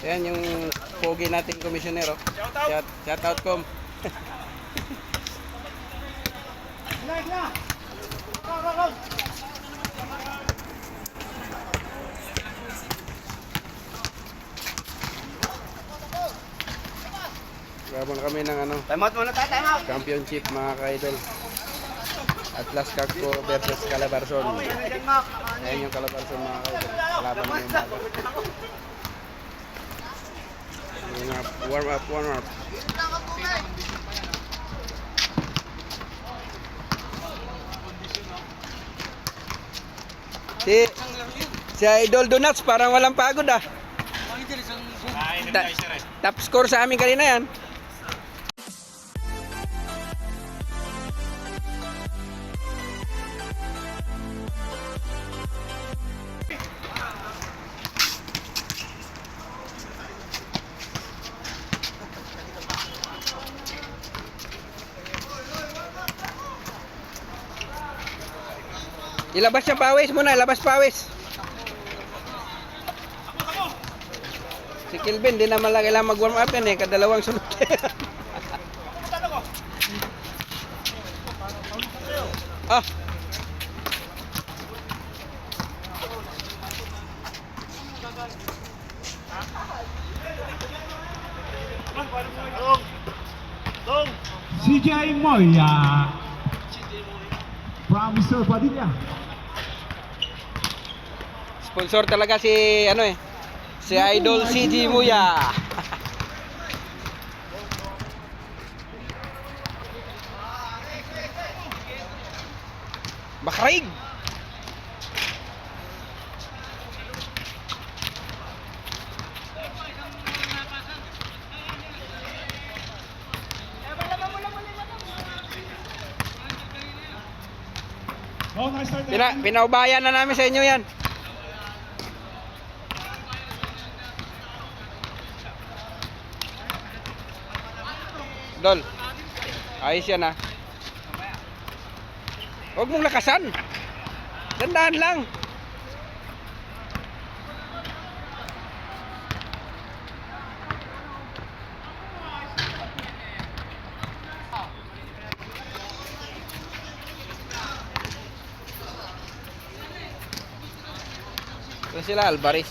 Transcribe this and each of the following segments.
Yan yung pogi nating komisyonero. Shout out kom. Gabon kami ng ano, Time out muna tayo, time out. championship mga ka-idol. Atlas Cagco versus Calabarzon. Ayan yung Calabarzon mga ka-idol. Laban na yung bago. Warm up. Si Idol Donuts parang walang pagod ah. Top score sa amin kanina yan. Ilabas yung pawis muna, ilabas pawis. Si Kilvin, di naman lang kailangan mag-warm up yan eh, kadalawang sunod. Ah. CJ Moya from Mr. Padilla. Sponsor talaga si ano eh, si Idol CJ Muya. Bakraig. Pinaubayan na namin sa inyo yan. Dol, ayos yan ah. Huwag mong lakasan. Dandahan lang. Ito sila Alvarez.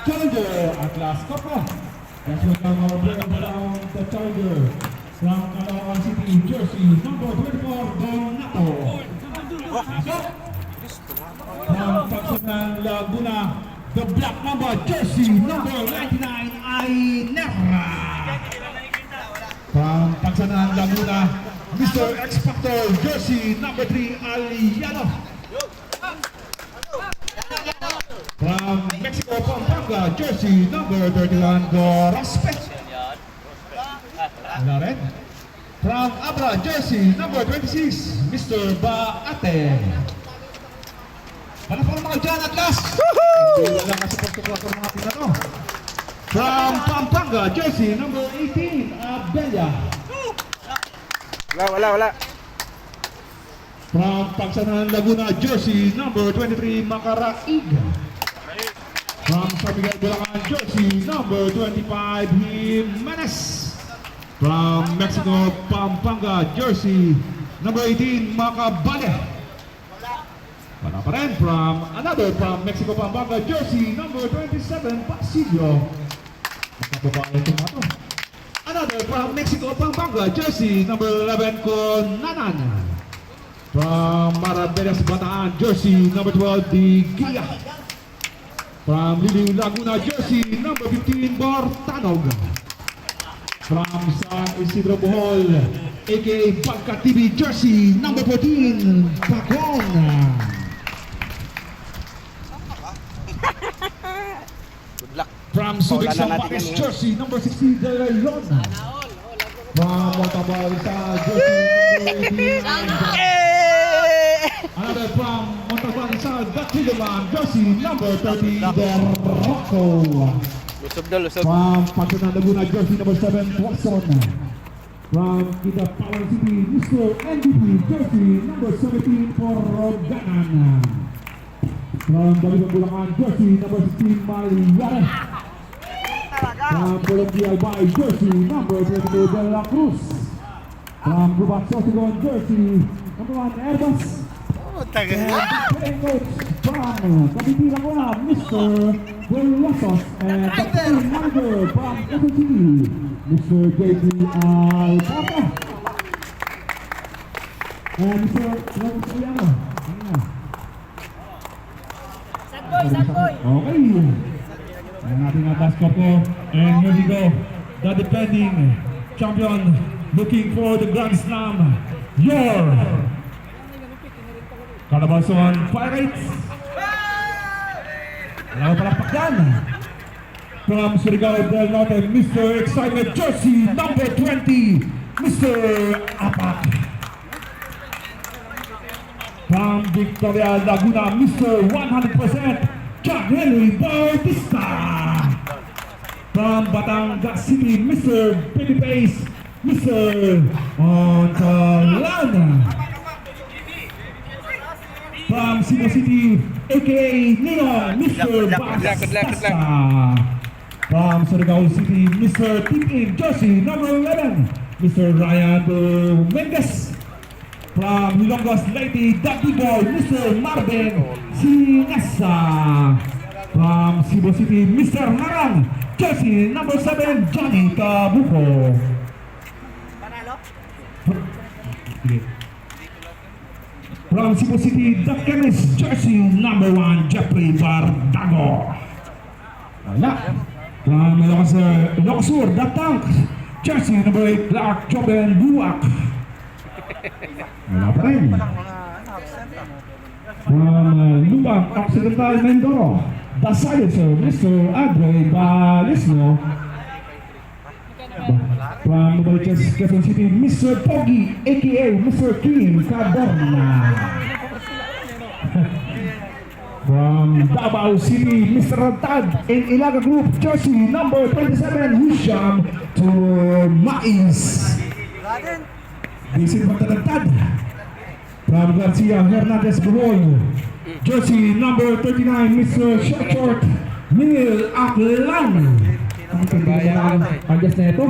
Challenger Atlas Cagco. That's what I'm bringing down the Challenger from Caloocan City, Jersey, number 24, Donato. From Pagsanan, Laguna, the black number, Jersey, number 99, Ainera. From Pagsanan, Laguna, Mr. X Factor, Jersey, number 3, Aliano. From Mexico, Pampanga, Jersey, number 31, Gorospe. Red. From Abra, Jersey, number 26, Mr. Baate. Palapala mga dyan, Atlas! Hindi lang kasi pagkakakor mga pinano. From Pampanga, Jersey, number 18, Abella. Wala. From Pagsanan, Laguna, Jersey, number 23, Macaraig. From San Miguel, Bulacan, Jersey, number 25, Jimenez. From Mexico, Pampanga, Jersey, number 18, Macabale. Wala pa rin. From Mexico, Pampanga, Jersey, number 27, Pasillo. Makababae itong mga to. Another from Mexico, Pampanga, Jersey, number 11, Conanan. From Marabelas, Bataan, Jersey, number 12, Digia. From Liliw, Laguna, Jersey, number 15, Bartanog. From San Isidro, Bohol, a.k.a. Bagka TV, Jersey, number 14, Pacon. Good luck. From Subic Paulan na natin Sampates yan. jersey number 60 De Leon. From Montalban sa jersey number 89. Another from Montalban sa Datilaman jersey number 30 De Rocco. Lusob na, lusob. From Pagkunan Laguna jersey number 7 Watson. From Kita Power City Mr. MVP jersey number 17 for Roganan. From Balikan Bulacan jersey number 16 Maliare. From Colombia Albay jersey number 22 De La Cruz. From Gubat Sosigon jersey number 1 Airbus. And playing coach from Cavite Laguna Mr. Bulasos. And the playing manager from SSC Mr. JP Alpapa. And Mr. Ramos Ayala. Okay. Ang ating basket po. And here we go. The defending champion looking for the Grand Slam. Your Calabarzon Pirates. Wala ko palakpak yan. From Surigao del Norte, Mr. Excitement jersey number 20, Mr. Apak. From Victoria Laguna, Mr. 100%, John Henry Bautista. From Batangas City, Mr. Babyface, Mr. Ontalana. From Cebu City, aka Ninong, Mr. Bastasa. From Surigao City, Mr. Tipin jersey number 11, Mr. Ryan Dominguez. From Ilongos Lady Ducky Boy, Mr. Marvin Sinasa. From Cebu City, Mr. Harang, jersey number 7, Johnny Cabuco. From Cebu City, The Chemist, jersey number 1, Jeffrey Bardago. Wala. From Ilocos Sur, The Tank, jersey number 8, Clark Joben Buwak. Wala pa rin. From Lubang Occidental Mindoro, The Silencer, Mr. Andre Balisno. From Novaliches, Quezon City, Mr. Pogi, aka Mr. Kim Cadorna. From Davao City, Mr. Tad in Ilaga Group, jersey number 27, Hisham to Mais. Visit Magtatagtad. From Garcia Hernandez Buloy, jersey number 39, Mr. Short Mil Aklan. Ang pagkakadiyas na ito.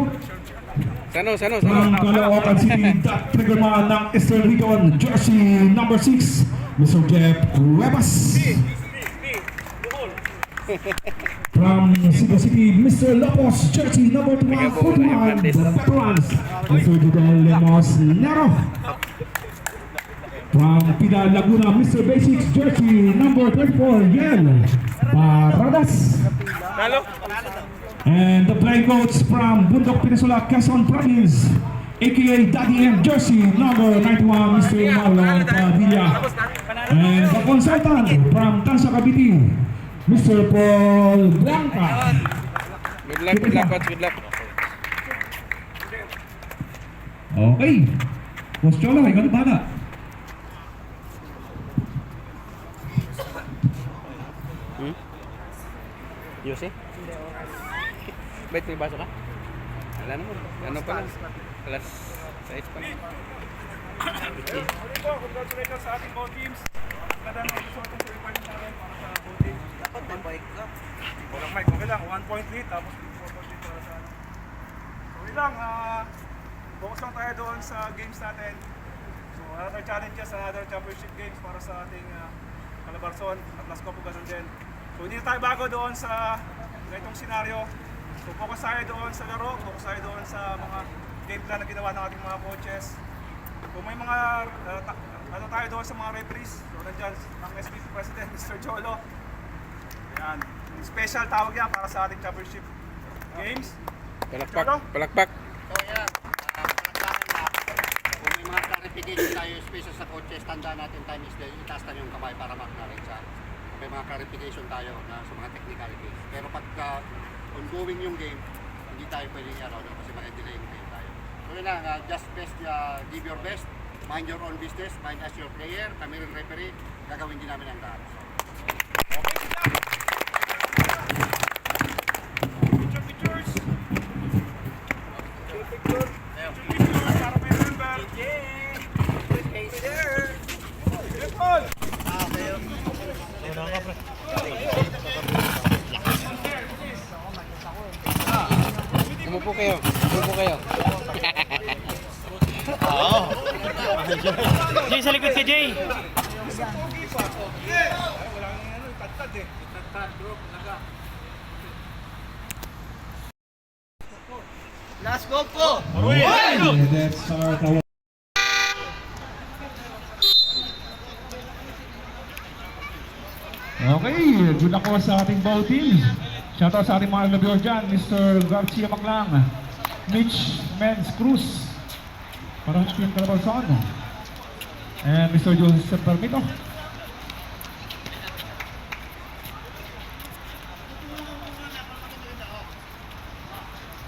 Sano. From Caloocan City, that triggerman ng Eastern Region, jersey number 6, Mr. Jeff Cuevas. From Cebu City, Mr. Lopos, jersey number 41, the veterans, Mr. Judel Lemos Nero. From Pida Laguna, Mr. Basics, jersey number 34, Yen Baradas. And the playing coach from Bundok Peninsula, Quezon Province, aka Daddy M, jersey number 91, Mr. Marlon Padilla. And the consultant from Tansa Cavite, Mr. Paul Blanca. Good luck, coach. Good luck. Okay. Boss Cholo, ikaw na bala. Yose? Ba't may baso ka? Wala naman. Ano pa lang? Alas 6 pa lang. Congratulations sa ating both teams. Ganda ng gusto itong qualifying namin para sa both teams. Dapat may bike ka. Walang mic, okay lang. 1 point lead, tapos 4 point lead para sa ano. Okay lang, focus lang tayo doon sa games natin. So, another challenges, another championship games para sa ating Calabarzon at Las Copo Quezon din. So, hindi tayo bago doon sa ganitong senaryo. So, focus tayo doon sa laro, focus tayo doon sa mga game plan na ginawa ng ating mga coaches. Kung may mga ano tayo doon sa mga referees, so nandiyan ang SBP President, Mr. Jolo. Ayan, special tawag yan para sa ating championship games. Palakpak. So yan, kung may mga clarification tayo, special sa coaches, tandaan natin time is then itaas tayo yung kamay para mag-knowledge sa may mga clarification tayo na sa mga technicalities. Pero pagka ongoing yung game, hindi tayo pwedeng i-araw doon kasi maka-delay yung game tayo. So yun lang, just best, give your best, mind your own business, mind as your player, kami rin referee, gagawin din namin ang lahat. Pictures. Picture. Para may remember. Good ball. Umupo kayo. Umupo kayo. Jay, sa likod ka, Jay. Walang tad-tad eh. Tad-tad, bro. Naga. And that's our tawag. Okay, good luck po sa ating bow team. Shoutout sa ating mga labior dyan, Mr. Garcia Maclang, Mitch Menz Cruz, parang Team Calabarzon, and Mr. Joseph Permito.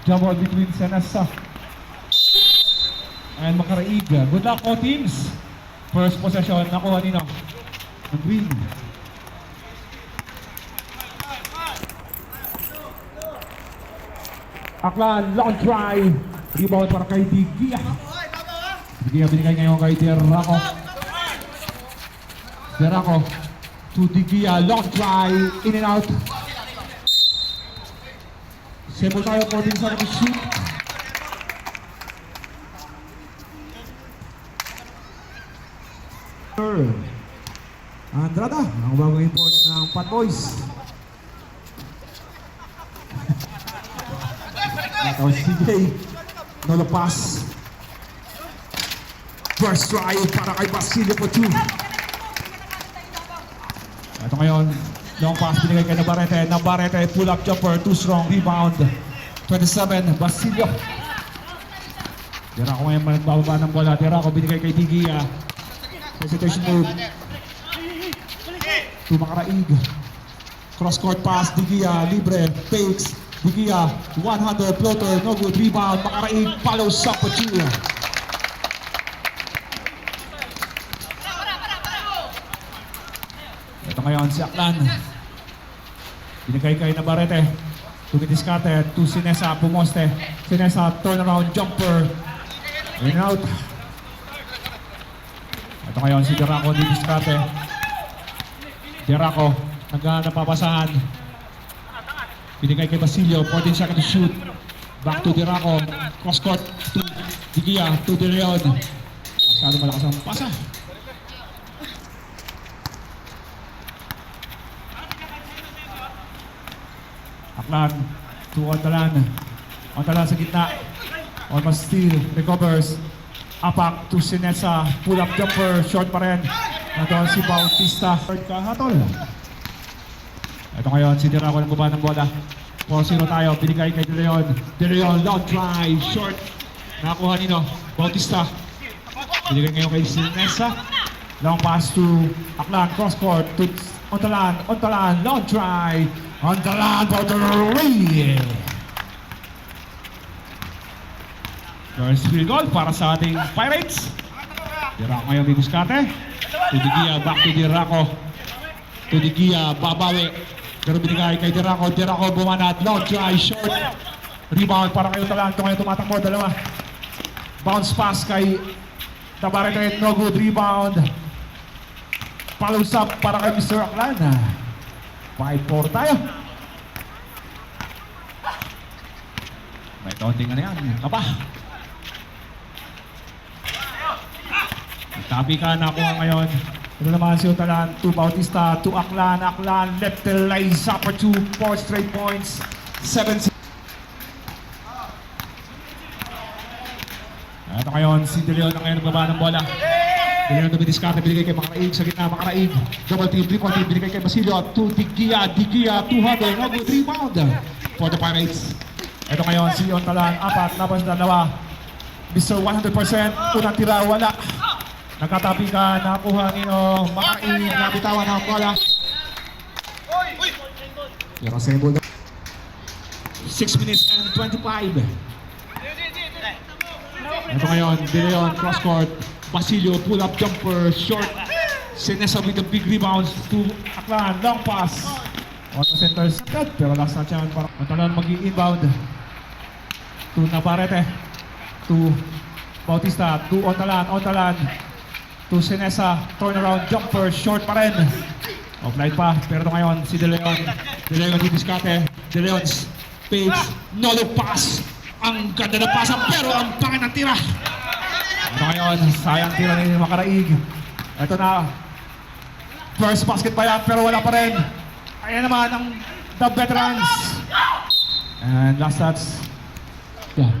Jump ball between Senasa and Macaraig. Good luck po teams. First possession, nakuha nino ng green. Aklan, long try. Rebound para kay Digia. Digia binigay ngayon kay Derraco. Derraco to Digia, long try, in and out. Sebo tayo po din sa nag-shoot. Andrada, ang bagong import ng Pat Boys. Ito si CJ, no pass. First try para kay Basilio Pochu. Ito ngayon, long pass binigay kay Navarrete. Navarrete, pull up jumper, too strong, rebound. 27, Basilio. Derraco ngayon nagbababa ng bola. Derraco binigay kay Digia. Hesitation move. To Macaraig. Cross court pass, Digia, libre, fakes. Digia, 100, floater, no good, rebound. Macaraig, follows up with you. Ito ngayon si Aklan. Binigay kay Navarrete. Tumidiskarte, to Sinesa, pumoste. Sinesa, turnaround, jumper. In and out. Ito ngayon si Derraco, didiskarte. Derraco, napapasahan. Binigay kay Basilio, 14 seconds to shoot. Back to Derraco, cross court to Digia, to De Leon. Masyado malakas ang pasa. Aklan, to Ontalan. Ontalan sa gitna. Almost steal, recovers. Apak to Sinesa, pull up jumper, short pa rin. Nandun si Bautista. Third kahatol. Ito ngayon, si Derraco ng baba ng bola. 4-0 tayo, binigay kay De Leon. De Leon, long drive, short. Nakakuha nino, Bautista. Binigay ngayon kay Sinesa. Long pass to Aklan, cross court to Ontalan. Ontalan, long drive. Ontalan, Bautista. First field goal para sa ating Pirates. Derraco ngayon didiskarte. To Digia, back to Derraco. To Digia, babawi. Pero binigay kay Derraco. Derraco bumanat. Long try, short. Rebound para kay Ontalan. Ito ngayon tumatakbo, dalawa. Bounce pass kay Navarrete. No good, rebound. Follows up para kay Mr. Aklan. 5-4 tayo. May taunting ano yan. Kapa. Tapi ka nakuha ngayon. Ito naman si Ontalan, to Bautista, to Aklan. Aklan, left the lays up for 4 straight points. 7-6. Ito ngayon, si De Leon na ngayon nagbaba ng bola. De Leon dumidiskarte, binigay kay Macaraig sa gitna. Macaraig, double team, triple team, binigay kay Basilio. To Digia, Digia, 200, no good, rebound for the Pirates. Ito ngayon, si Ontalan, 4, laban sa 2. Mr. 100%, unang tira, wala. Nagkatabi ka, nakuha nino, Macaraig, nabitawan ang bola. Pero sa bola. 6 minutes and 25. Ito ngayon, De Leon, cross court. Basilio, pull up jumper, short. Sinesa with the big rebounds to Aklan, long pass. Auto center set, pero last na siya para Matalan mag-i-inbound. To Navarrete. To Bautista, to Ontalan. To Sinesa, turnaround jumper, short pa rin. Offline pa, pero ito ngayon si De Leon. De Leon didiskate. De Leon's page, no look pass. Ang ganda ng pasa, pero ang pangit ng tira. Ito ngayon, sayang tira ni Makaraig. Ito na. First basket pa yan, pero wala pa rin. Ayan naman ang the veterans. And last shots. Yeah.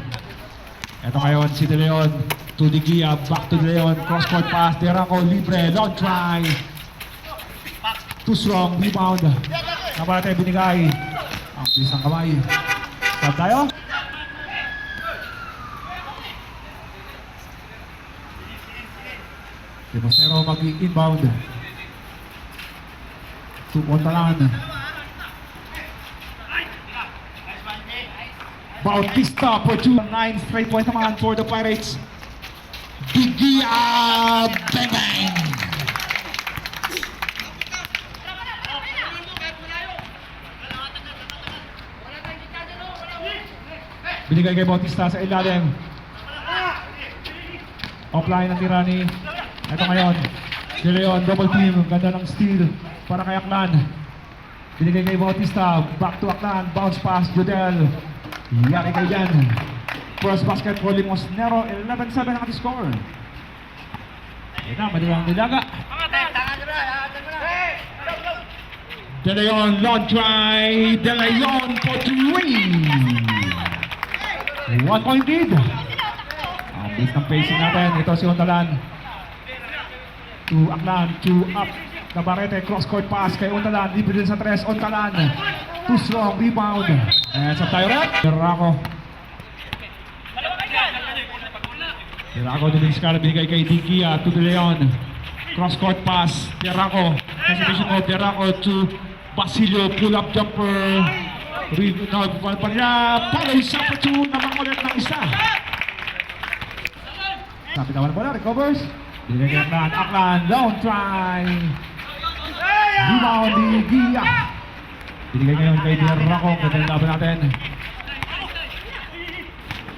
Ito ngayon, si De Leon. To De Gia, back to De Leon. Cross court pass, Deraco, libre, long try. Too strong, rebound. Nabalate, binigay. Ang bilis ng kamay. Stop tayo. Demosero mag-inbound. To Montalan. Bautista for 2. 9 straight points naman for the Pirates. De Gia, bang bang! Binigay kay Bautista sa ilalim. Offline ang tira ni. Ito ngayon. De Leon, double team. Ganda ng steal para kay Aklan. Binigay kay Bautista. Back to Aklan. Bounce pass. Jodel. Yari kay Jan. First basket for Limos Nero. 11-7 ang score. Ito na, madilang nilaga. De Leon, long try. De Leon for 3. 1 point lead. Ang bilis ng pacing natin. Ito si Ontalan. To Aklan, to up. Navarrete, cross court pass kay Ontalan. Libre din sa 3. Ontalan. Too strong, rebound. And sa tayo rin. Deraco dumiskala, binigay kay De Gia to De Leon. Cross court pass. Deraco. Hesitation of Deraco to Basilio. Pull up jumper. Follow isa pa 2 na makulit ng isa. Kapitawan na bola, recovers. Binigay kay Aklan. Aklan, long try. Rebound De Gia. Binigay ngayon kay Deraco. Ganda yung laban natin.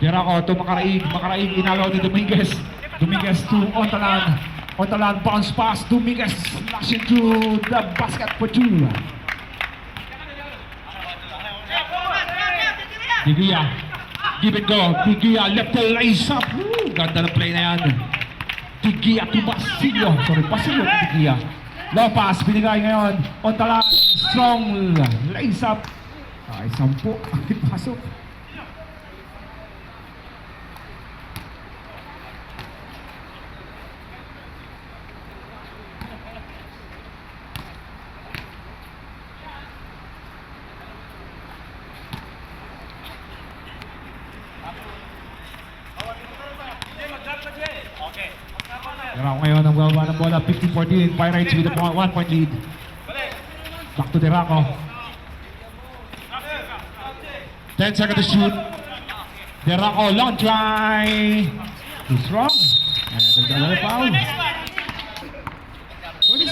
Deraco to Makaraig. Makaraig inalaw ni Dominguez. Dominguez to Ontalan. Ontalan bounce pass. Dominguez slash into the basket for 2. De Gia. Give it go. De Gia left the lace up. Woo! Ganda ng play na yan. De Gia to Basilio. Sorry, Basilio to De Gia. Low pass. Binigay ngayon. Ontalan. Strong lace up. Ay, 10 ang pasok. Deraco ngayon ang baba ng bola, 50-14, Pirates with a 1 point lead. Back to Deraco. 10 seconds to shoot. Deraco, long try. Too strong. And there's another foul. 20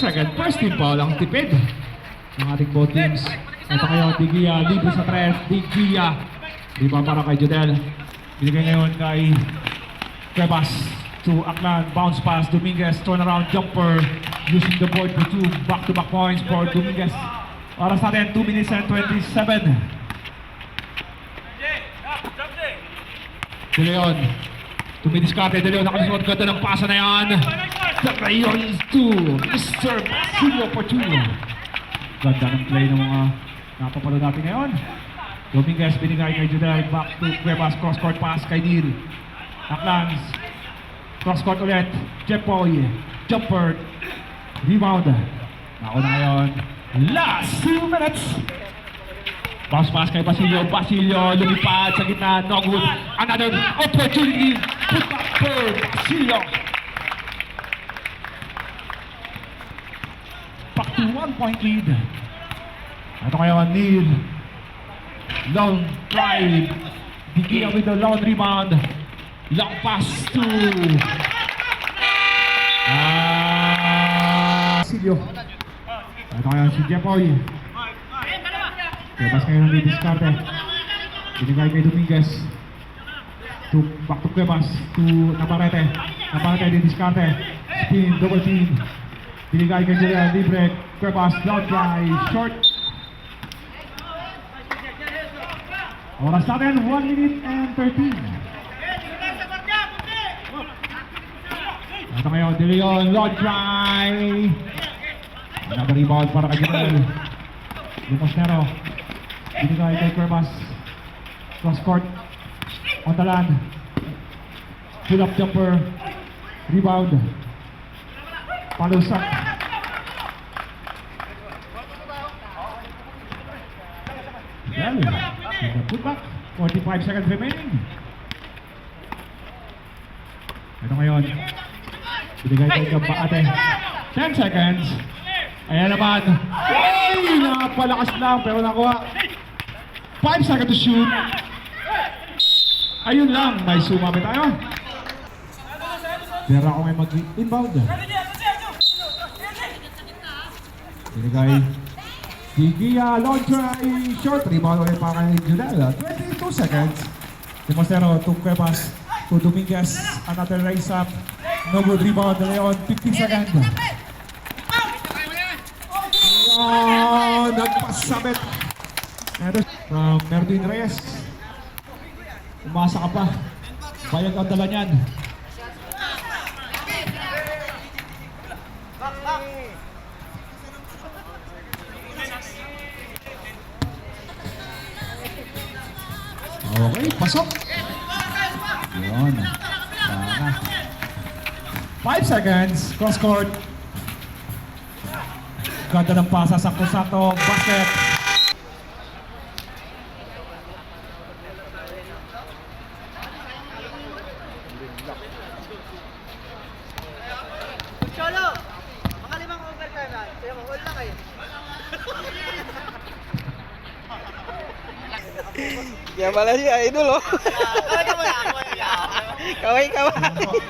seconds, first team foul ang tipid ng ating both teams. Ito ngayon, De Gia, libre sa 3. De Gia. Di ba para kay Jodel. Binigay ngayon kay Cuevas. To Aklan, bounce pass, Dominguez, turnaround jumper, using the board for 2 back-to-back points for Dominguez. Para sa atin, 2 minutes and 27. De Leon, tumidiskarte, De Leon, nakasuot, ganda ng pasa na yan. De Leon is to Mr. Basilio for 2. Ganda ng play ng mga napapalo natin ngayon. Dominguez, binigay kay Judel, back to Cuevas, cross-court pass kay Neil. Aklan, cross-court ulit, Jepoy, jumper, rebound. Ako na ngayon, last 2 minutes. Bounce pass kay Basilio, Basilio lumipad sa gitna, no good. Another opportunity, put back for Basilio. Back to 1 point lead. Ito ngayon, Neil. Long drive. Dikia with the long rebound. Long pass to Silio. Ito kaya si Jepoy. Kebas kayo ng didiskarte. Binigay kay Dominguez. Back to Kebas. To Navarrete. Navarrete didiskarte. Spin, double team. Binigay kay Julian Libre. Kebas, long drive, short. Oras natin, 1 minute and 13. Ito ngayon, De Leon, long drive. Another rebound para kay Junel. Lucas Nero. Binigay kay Cuevas. Cross court. On the land. Pull up jumper. Rebound. Palusak. Well, put back. 45 seconds remaining. Ito ngayon. Binigay kay Kapaate. 10 seconds. Ayan naman. Ay! Napalakas lang pero nakuha. 5 seconds to shoot. Ayun lang. May sumami tayo. Pero ako may mag-inbound. Binigay. Digia, long try, short rebound ulit para kay Junel. 22 seconds. Demostero to Cuevas, to Dominguez, another raise up. No good rebound, De Leon, 15 seconds. Oh, nagpasabit. From Mervin Reyes. Umasa ka pa. Bayag ang dala niyan. Okay, pasok. Yun. Sana. 5 seconds. Cross court. Ganda ng pasa, sakto-sakto. Basket. Cholo! Mga 5 overtime na. Kaya mo, all lang kayo. Yan pala si Idol, oh. Kaway ka mo na. Kaway.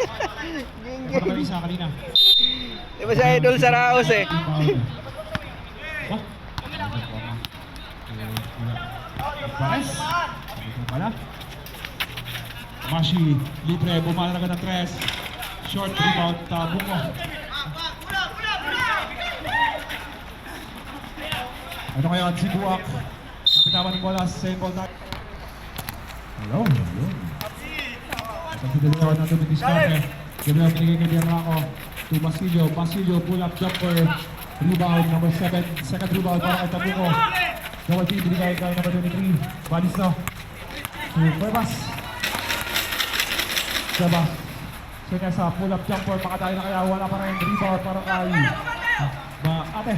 Ano kami isa kanina? Di ba si Idol sa Raos, eh? Ba? Pares? Ito pala. Mashi, libre, bumala na ng 3. Short rebound, Buko. Ito ngayon, si Buak. Napitawan ng bola sa same ball time. Hello, hello. Ito si De Leon na dumidiskarte. De Leon binigay kay Diarraco. To Basilio, Basilio pull up jumper. Rebound, number 7. Second rebound para kay Tabuco. Double team, binigay kay number 23. Balisto. To Cuevas. Cuevas. So nasa pull up jumper, makadali na kaya wala pa rin rebound para kay Ate.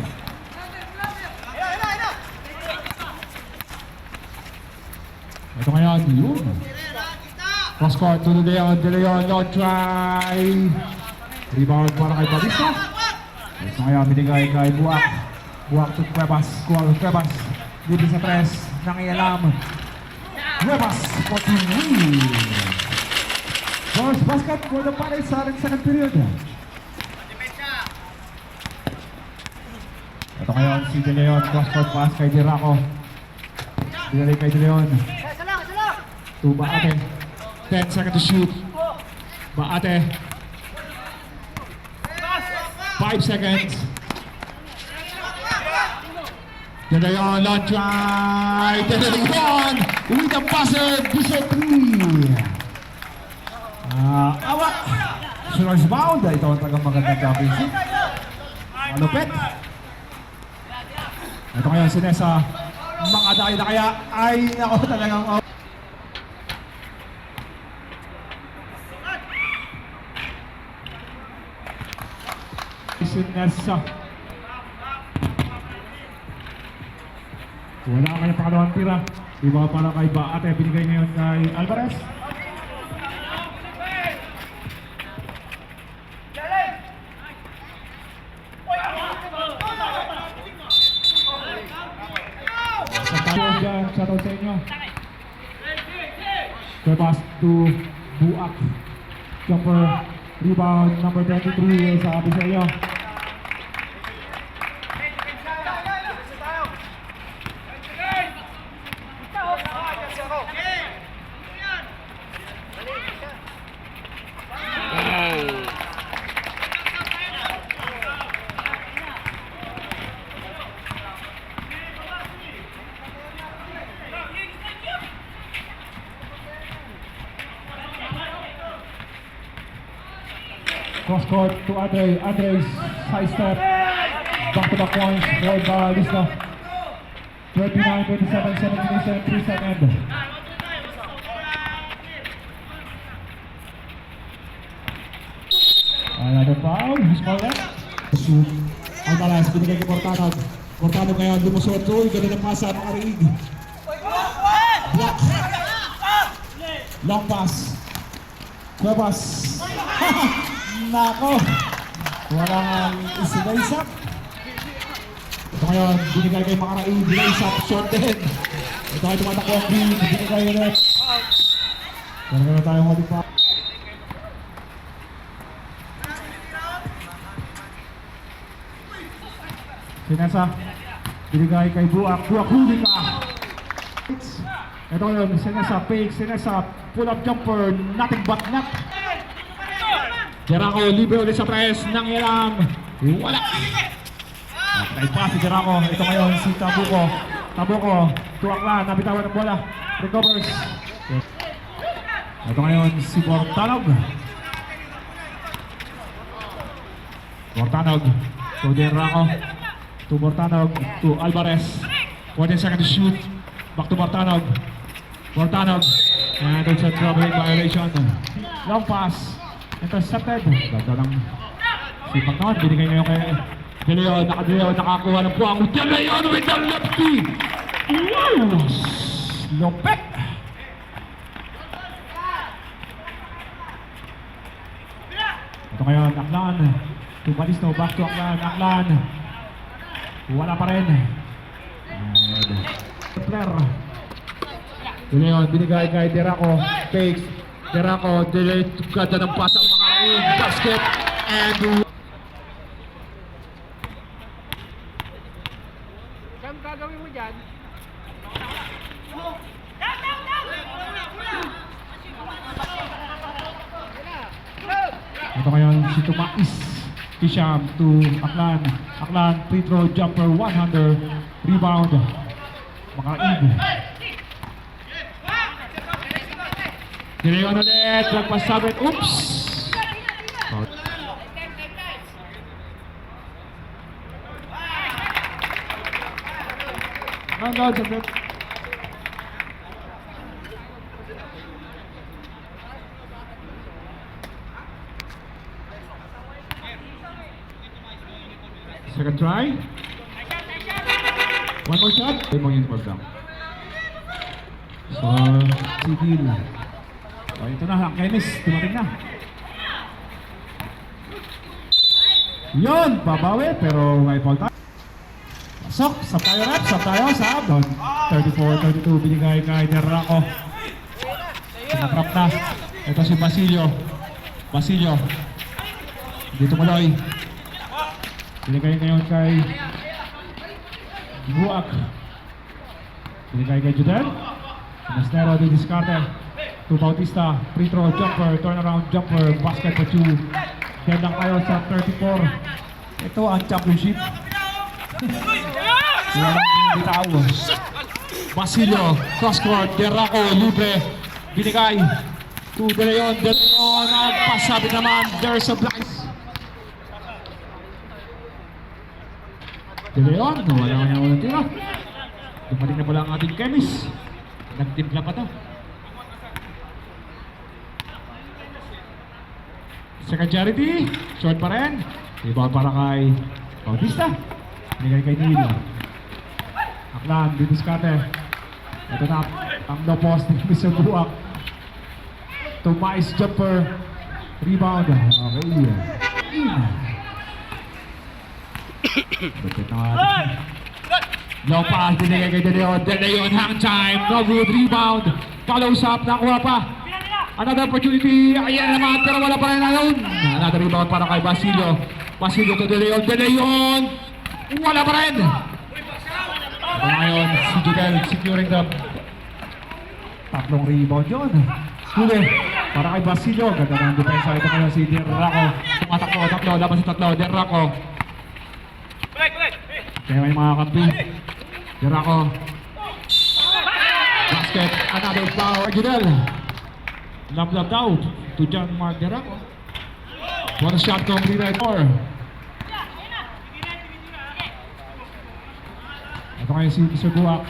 Ito ngayon, yun. Cross court to De Leon, long try. Rebound para kay Bautista. Ito ngayon, binigay kay Buak. Buak to Cuevas, Cuevas. Libre sa 3, nangialam. Cuevas, 14. First basket for the Pirates sa second period. Ito ngayon, si De Leon, cross court pass kay Diarraco. Binigay kay De Leon. To Baate. 10 seconds to shoot. Baate. 5 seconds. De Leon, long try. De Leon with the buzzer. Bishop 3. Awa. Sunod bound. Ito ang tagang magandang championship. Malupit. Ito ngayon si Nessa. Mga dahil na kaya ay ako talagang si Nessa. Wala ka kanyang pangalawang tira. Iba para kay Baate. Binigay ngayon kay Alvarez. Sa tayo dyan, shoutout sa inyo. Square pass to Buak. Jumper, rebound, number 23 sa atin sa inyo. Cross court to Andre. Andre's side step. Back to back points for Balisno. 29, 27, 17, 3 seconds. Another foul. Who's called that? Shoot. Alvarez, binigay kay Cortado. Cortado ngayon, lumusot. Uy, ganda ng pasa. Makariig. Block. Long pass. Cuevas. Nako. Walang isigaysap. Ito ngayon, binigay kay Makaraig. Bilaysap, short din. Ito ay tumatakbo ang green. Binigay ulit. Talaga na tayong ulit pa. Sinesa, binigay kay Buak. Buak, huli ka! Ito yun, Sinesa, fake, Sinesa, pull-up jumper, nothing but net. Jeraco, libre ulit sa press, nangyalam, wala. Right pass si Jeraco, ito ngayon si Tabuco. Tabuco, tuwakla, nabitawan ng bola, recovers. Ito ngayon si Bortanog. Bortanog, to Jeraco. To Bortanog, to Alvarez. 14 seconds to shoot. Back to Bortanog. Bortanog. And it's a trouble violation. Long pass. Intercepted. Ganda lang. Sipak naman. Binigay ngayon kay De Leon. Nakakuha ng puwang. De Leon with the lefty. Wow! Lopet. Ito ngayon, Aklan. To Balisno. Back to Aklan. Aklan. Wala pa rin. Player. De Leon, binigay kay Deraco. Fakes. Deraco, ganda ng pasa ang mga basket. And Saan gagawin mo dyan? ito ngayon si Tumais. Isham to Aklan. Aklan, free throw, jumper, 100. Rebound. Makaraig. De Leon ulit. Nagpasabit. Oops! No, saglit. Second try. One more shot. Ay mo yung first down. So, Sigil. So, ito na, ang Kenis. Dumating na. Yun, babawi, pero may foul tayo. Pasok, sab tayo rep, sab tayo, sab. Down. 34-32, binigay kay Deraco. Sinatrap na. Ito si Basilio. Basilio. Dito Maloy. Binigay ngayon kay Buak. Binigay kay Judel. Sinastero di Discarte. To Bautista. Free throw, jumper, turnaround, jumper, basket for 2. Dead lang kayo sa 34. Ito ang championship. Walang bitaw. Basilio, cross court, Deraco, libre. Binigay to De Leon. De Leon, nagpasabit naman. There's a blind. De Leon, wala ka na walang tira. Dumating na pala ang ating Kemis. Nagtimpla pa to. Second charity, short pa rin. Rebound para kay Bautista. Binigay kay Nilo. Aklan, Diniscate. Ito na, ang no post ni Mr. Buak. Tumais jumper. Rebound. Okay. In. Bakit na Low pass, binigay kay De Leon. De Leon, hang time. No good rebound. Follows up, nakuha pa. Another opportunity. Ayan naman, pero wala pa rin na yun. Another rebound para kay Basilio. Basilio to De Leon. De Leon, wala pa rin. Ito ngayon, si Judel securing the tatlong rebound yun. Huli, para kay Basilio. Ganda ng depensa. Ito ngayon si Derraco. Tumatakbo, tatlo, laban sa tatlo. Derraco. Kaya may mga kampi. Derraco. Basket, another foul. Judel. Love out to John Mark Derraco. One shot completed. Ito ngayon si Mr. Buwak.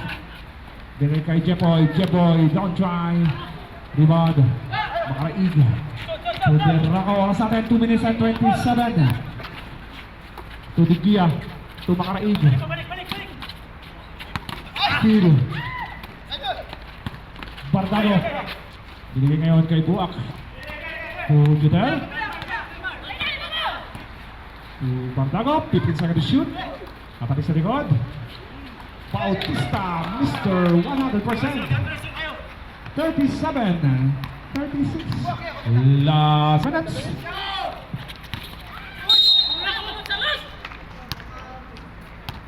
Binigay kay Jepoy. Jepoy, don't try. Rebound. Makaraig. To Derraco. Sa atin, 2 minutes and 27. To Digia. To Makaraig. Steal. Bardago. Binigay ngayon kay Buwak. To Judel. To Bardago. 15 seconds to shoot. Kapatid sa likod. Bautista, Mr. 100%. 37, 36. Last minutes.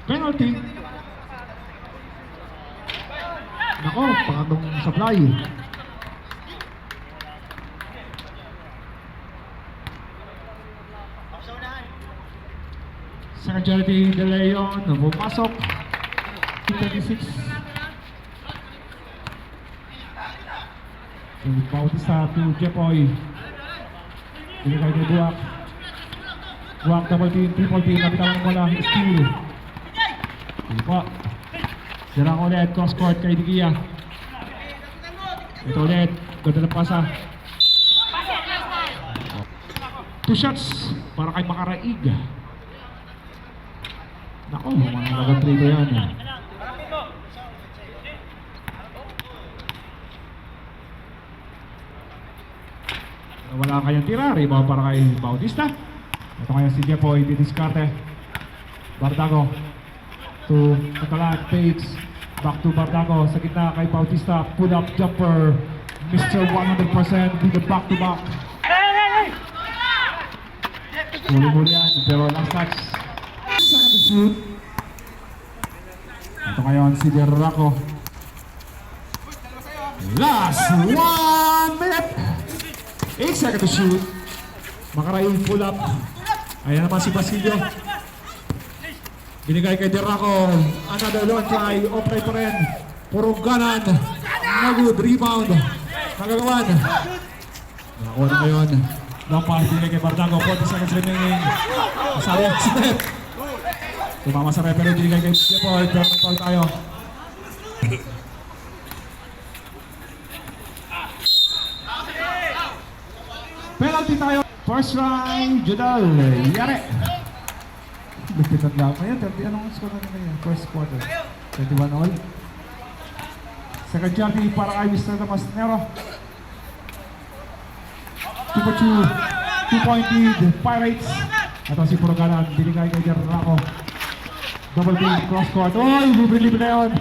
Penalty. Nako, pangatong supply. Secretary De Leon, pumasok. 36. So, Bautista to Jepoy. Binigay kay Buwak. Buwak double team, triple team. Nabitawan mo lang, steal. Hindi po. Sirang ulit, cross court kay Digia. Ito ulit, ganda ng pasa. 2 shots para kay Makaraig. Nako, mga nag-3 ko yan. Wala kayang tira, rebound para kay Bautista. Ito kaya si Jepoy, didiskarte. Bardago to Catalan, Pates. Back to Bardago, sa gitna kay Bautista. Pull up jumper, Mr. 100%, with the back to back. Huli-huli yan, pero last touch. Second to shoot. Ito ngayon si Derraco. Last 1 minute. 8 seconds to shoot. Makaraig pull up. Ayan naman si Basilio. Binigay kay Derraco. Another long try. Operate pa rin. Puro ganan. No good. Rebound. Kagagawan. Nakakuha na ngayon. Long pass. Binigay kay Bardago. 40 seconds remaining. Masali ang set. Tumama sa referee. Binigay kay Jepoy. Pero nagpal tayo. Penalty tayo. First try, Judel. Yari. Lupitan lang. Ngayon, 30. Anong score na ngayon? First quarter. 21 all. Second charity para kay Mr. Damasnero. 2-2. 2-point lead. Pirates. Ito si Puroganan. Binigay kay Derraco. Double team. Cross court. Oy! Libre-libre na yun.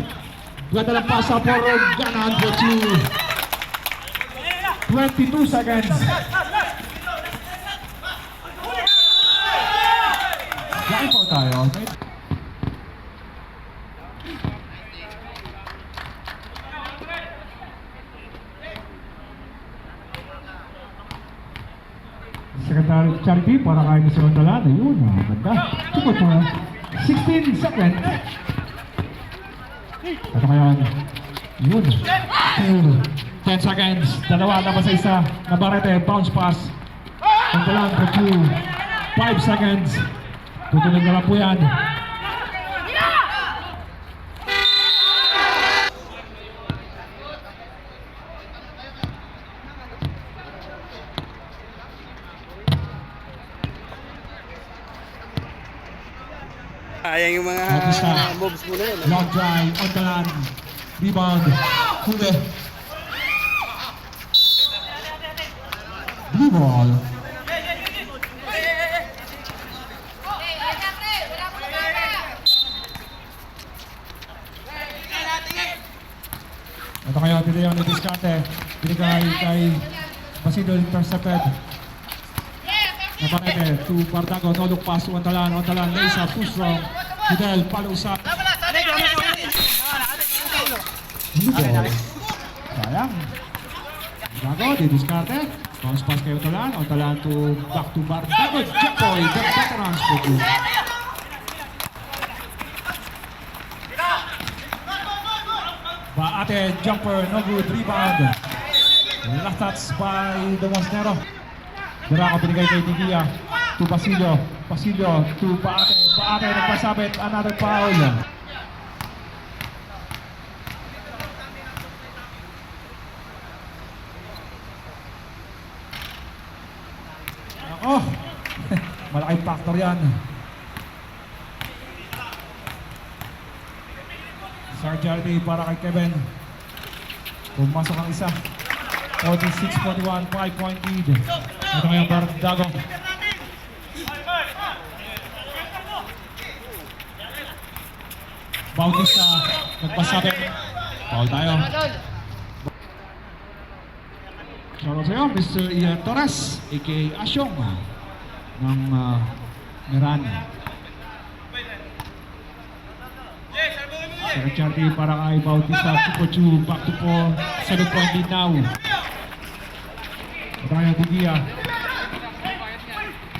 Ganda lang pa sa Puroganan for 2. 22 seconds. Gaya po tayo. Secretary Charity para kay Mr. Rondalan. Ayun, ganda. 16 seconds. Ito ngayon. Yun. 10 seconds. Dalawa naman sa isa. Nabarete. Bounce pass. Rondalan for 2. 5 seconds. Tutuloy na lang po yan. Ayan yung mga Bautista. moves mo na yun. Long drive. Rondalan. Rebound. Huli. Blue ball. Ito kayo, De Leon, Discarte. Binigay kay Basilio, intercepted. Nabarete to Bardago, no look pass to Ontalan, lays up, too strong. Fidel, palusap. Sayang. Bardago, di Discarte. Bounce pass kay Ontalan to back to Bardago. Jepoy, the veterans for good. Baate, jumper, no good, rebound. Last touch by the Mosnero. Dirako binigay kay Digia to Basilio to Baate, nagpasabit, another foul. Ako, malaking factor yan. Sarjardi para kay Kevin. Pumasok ang isa. 46-41, 5-point lead. Ito ngayon Bardago. Bautista, nagpasabit. Foul tayo. Shoutout sa'yo, Mr. Ian Torres, a.k.a. Asyong ng Meran. Sarjardi para kay Bautista, Chupochu, back to 4, 7-point lead now. Ito ngayon, Digia.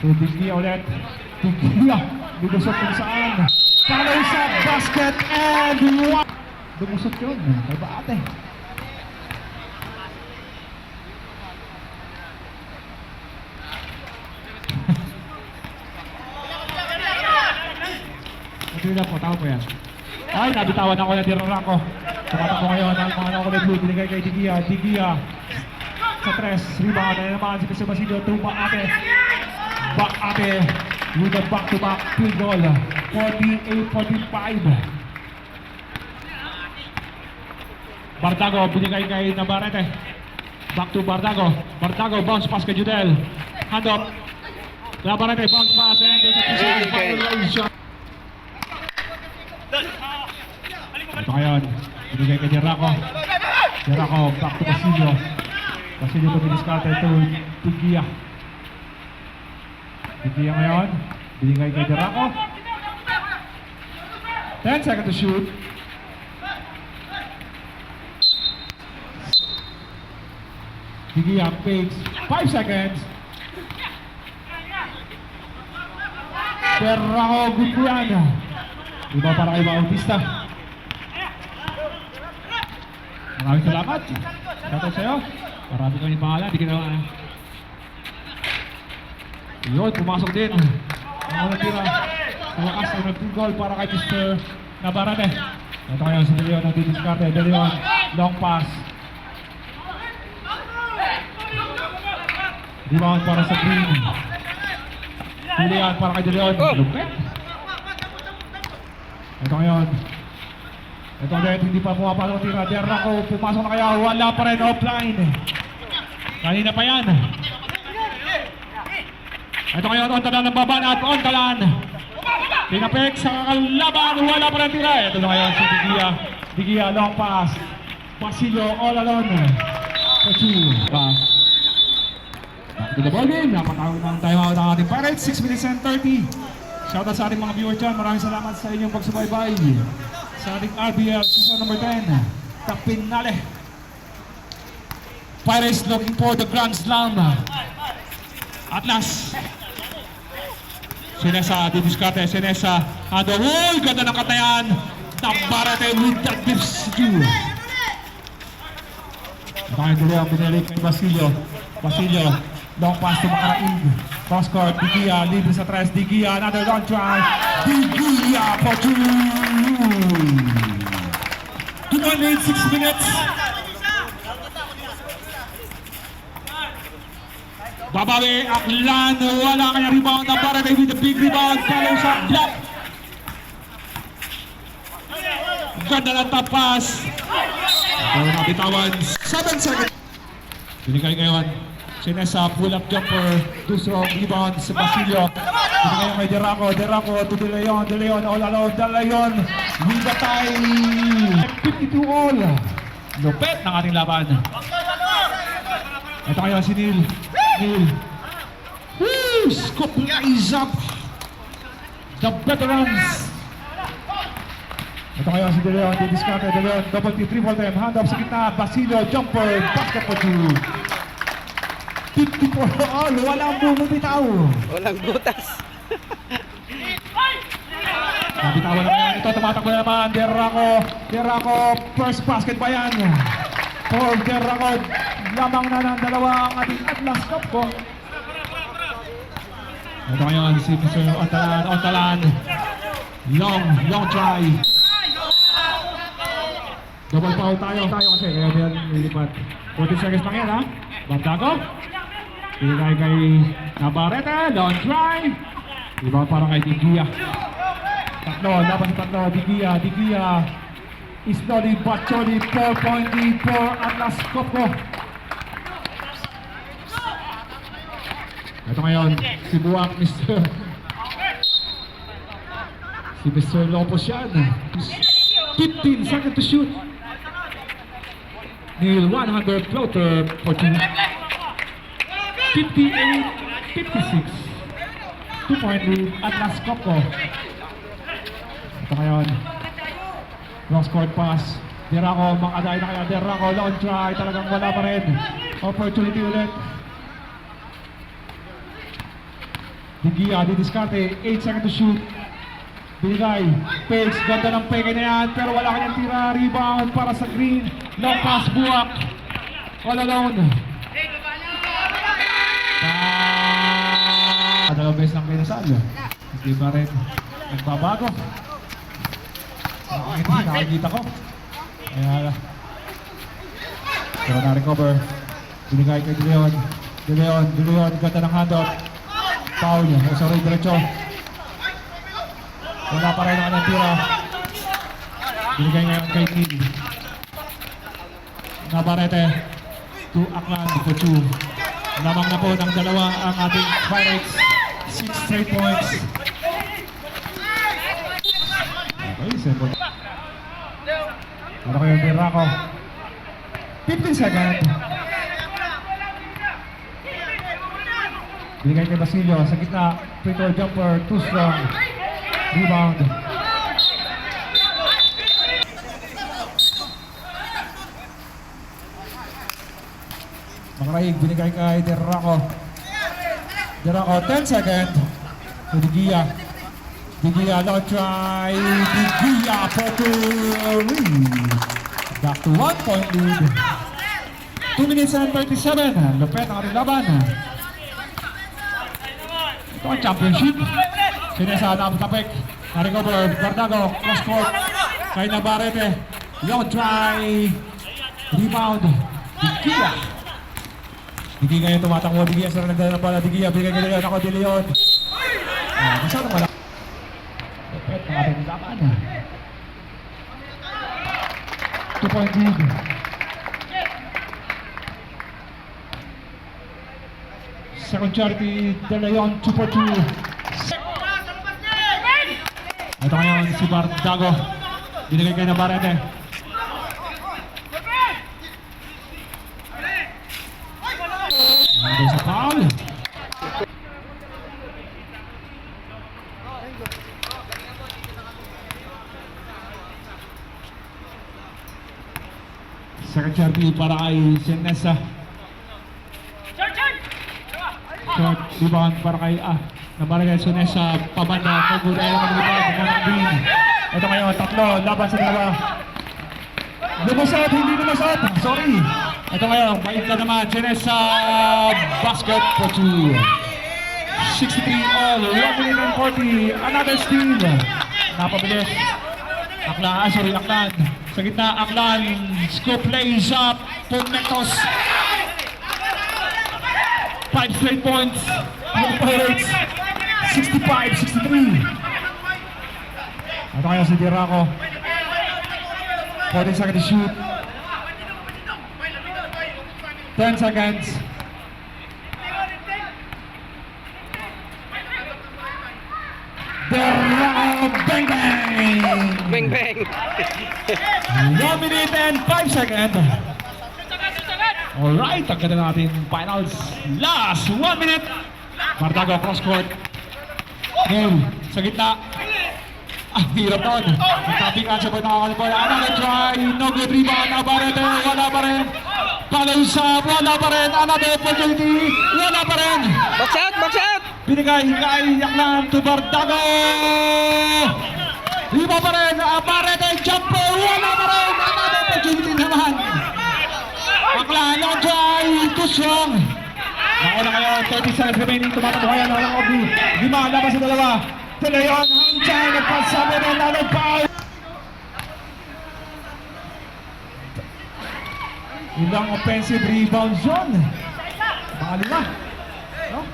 So, Digia ulit. Digia, lumusot kung saan. Follow sa basket and one. Lumusot yun, kay Baate. Ito na po, tao po yan. Ay, nabitawan ako na tirarang ko. Tumatak ko ngayon ang mga nakulit blue. Binigay kay Digia. Digia sa tres. Rebound na naman si Mr. Basilio. Baate. Baate with a back-to-back field goal. 48-45. Bardago binigay kay Navarrete. Back to Bardago. Bardago bounce pass kay Judel. Hand up. Navarrete bounce pass and there's a violation. Ito ngayon, binigay kay Jeraco. Jeraco, back to Basilio. Basilio to Discarte to Digia. Digia ngayon, binigay kay Jeraco. 10 seconds to shoot. Digia fakes, 5 seconds. Jeraco, good po yan. Iba para kay Bautista. Maraming salamat. Shoutout sa'yo. Marami kami pangalan. Di ka na... Yun, pumasok din. Ang unang tira. Sa wakas na nag-2 goal para kay Mr. Navarrete. Ito ngayon si De Leon ang didiscarte. De Leon, long pass. Rebound para sa Green. De Leon para kay De Leon. Lupet. Ito ngayon. Ito ulit, hindi pa pumapasok tira. Jeraco, pumasok na kaya. Wala pa rin, offline. Kanina pa yan. Ito ngayon, Ontalan ng babanat. Ontalan. Pinapek sa kalaban. Wala pa rin tira. Ito na ngayon si Digia. Digia, long pass. Basilio, all alone. Pachu. Back to the ballgame. Napatawag ng timeout ng ating Pirates. 6 minutes and 30. Shoutout sa ating mga viewers dyan. Maraming salamat sa inyong pagsubaybay sa ating RBL season number 10. The finale. Pirates looking for the Grand Slam. At last. Sinesa, didiscarte. Sinesa, Handawol. Ganda ng katayan. Navarrete with the dips. Nakakaguli ang binalik kay Basilio. Basilio. Long pass to Macaraig. Cross court, Digia, libre sa tres. Digia, another long try. Digia for 2. 2.86 minutes. Babawi, Aklan. Wala kaya rebound. Navarrete with the big rebound. Follow sa block. Ganda ng tapas. Ito na bitawan. 7 seconds. Binigay ngayon. Sinesa, pull-up jumper, 2 strong rebound sa Basilio. Ito ngayon kay Jeraco, Jeraco to De Leon, De Leon all alone, De Leon with the tie. 52 all. Lupet ng ating laban. Ito kayo si Neil. Neil. Woo! Scoop rise up. The veterans. Ito kayo si De Leon. Didiscarte De Leon. Double T, triple time. Hand up sa gitna. Basilio, jumper. Basket for two. 54 all. Walang bumibitaw. Walang butas. Nabitawan na kaya ito. Tumatakbo na naman. Derraco. First basket ba yan? For Derraco. Lamang na ng dalawa ang ating Atlas Cup ko. Ito ngayon si Mr. Ontalan. Long try. Double foul tayo kasi kaya yan nilipat. 40 seconds lang yan ha. Bandago. Pinagay kay Navarrete. Long try. Iba parang kay Digia. Laban tatlo. Digia. Slowly but surely 4-point lead for Atlas Copco. Ito ngayon, si Buwak, si Mr. Lopos yan. 15 seconds to shoot. Neil 100 floater for 2. 58-56. 2-point lead, Atlas Copco. Ito ngayon. Cross court pass. Derraco, makadayo na kaya. Derraco, long try. Talagang wala pa rin. Opportunity ulit. Digia, didiscarte. 8 seconds to shoot. Binigay. Page, ganda ng peke na yan. Pero wala kanyang tira. Rebound para sa green. Long pass, Buwak. All alone. Dalawang beses lang pinasal. Hindi pa rin nagbabago. Nakakita ko. Kaya pero na-recover. Binigay kay De Leon. De Leon, ganda ng handout. Foul. O sorry, diretso. Wala pa rin ang tira. Binigay ngayon kay Neil. Navarrete. To Aklan for 2. Lamang na po ng dalawa ang ating Pirates. 6 straight points. Okay, simple. Ano kayo, Derraco? 15 seconds. Binigay kay Basilio sa gitna. Free throw jumper, too strong. Rebound. Makaraig, binigay kay Derraco. Derraco, 10 seconds. So, Digia, long try. Digia for 2. Back to 1-point lead. 2 minutes and 37. Lupet ang ating laban. Ito ang championship. Sinesa na tapik. Na-recover. Bardago. Cross court. Kay Navarrete. Long try. Rebound. Digia. Digia yung tumatakbo. Digia sa nagdala na pala. Digia. Bigay kay Leon. Ako, De Leon. Masyado malaki. Lupet ang ating laban. 2-point lead. Second charity, De Leon, 2 for 2. Ito ngayon si Bardago. Binigay kay Navarrete. Nandun sa foul. Second charity para kay Sinesa. Short rebound para kay Navarrete Sunes sa pabanda. Pagod ay naman rebound. Kumanang Green. Ito ngayon, tatlo. Laban sa dalawa. Lumusot, hindi lumusot. Sorry. Ito ngayon, bait na naman. Sunes sa basket for 2. 63 all. 140. Another steal. Napabilis. Aklan. Sa gitna, Aklan. Scoop lays up. Pumectos. 5 straight points. Pirates 65-63. Ito kaya si Derraco. 40 seconds to shoot. 10 seconds. Derraco, bang bang! Bang Beng. 1 minute and 5 seconds. Alright, ang ganda natin finals. Last 1 minute. Martago cross court. Neil, sa gitna. Hirap doon. Nagtapikan siya po nakakalipon. Another try. No good rebound. Nabarete. Wala pa rin. Palusap. Wala pa rin. Another opportunity. Wala pa rin. Box out, box out. Binigay kay Yaklan to Bardago. Iba pa rin. Nabarete. Jumper. Wala pa rin. Another opportunity naman. Yaklan. No try. Too strong. Nauna kayo. 30 seconds remaining. Tumatakbo kayo. Walang obi. Lima. Labas sa dalawa. Tuloy-on, Hanchay, nagpasabi ng another foul. Ilang offensive rebounds yun. Mga lima. No?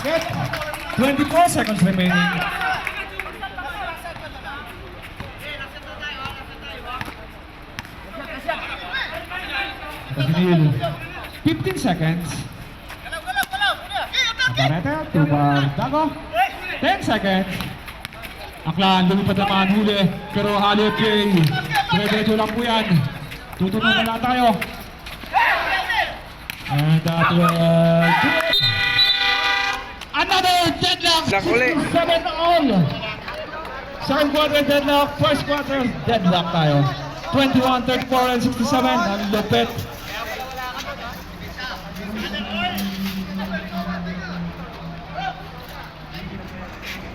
Basket. 24 seconds remaining. Neil. 15 seconds. Nabarete to Bardago. 10 seconds. Aklan, lumipad naman, huli. Pero hali play. Dire-diretso lang po yan. Tutunan na lang tayo. And that will do it. Another deadlock. Nakuli. 7 all. Second quarter deadlock. First quarter deadlock tayo. 21, 34, and 67. Ang lupit.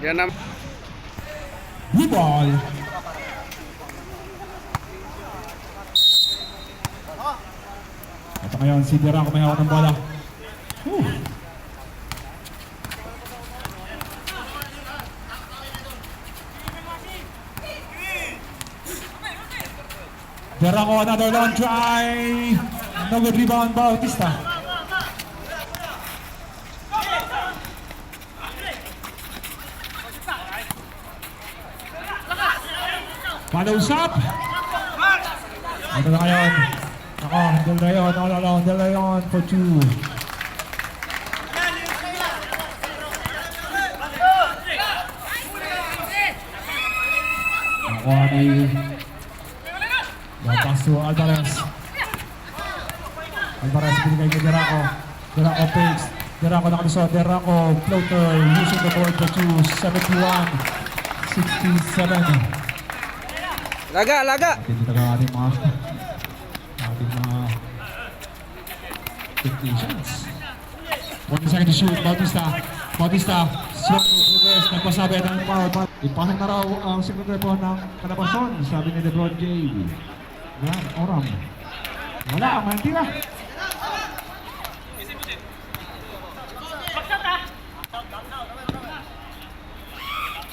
Yan na. Blue ball. Ito ngayon, si Dira may hawak ng bola. Dira ko, another long try. No good rebound, Bautista. Palusap. Ito na ngayon. Ako, Del Rayon for 2. Ako ni Lapas to Alvarez. Alvarez binigay kay Deraco. Deraco fakes. Deraco nakalusot. Deraco floater using the board for 2. 71-67. Laga, laga. Hindi talaga ating mga temptations. 40 seconds to shoot. Bautista. Swung progress. Nagpasabi ng foul. Ipasok na raw ang secretary po ng Calabarzon. Sabi ni LeBron J. Yan, Oram. Wala ang mantira.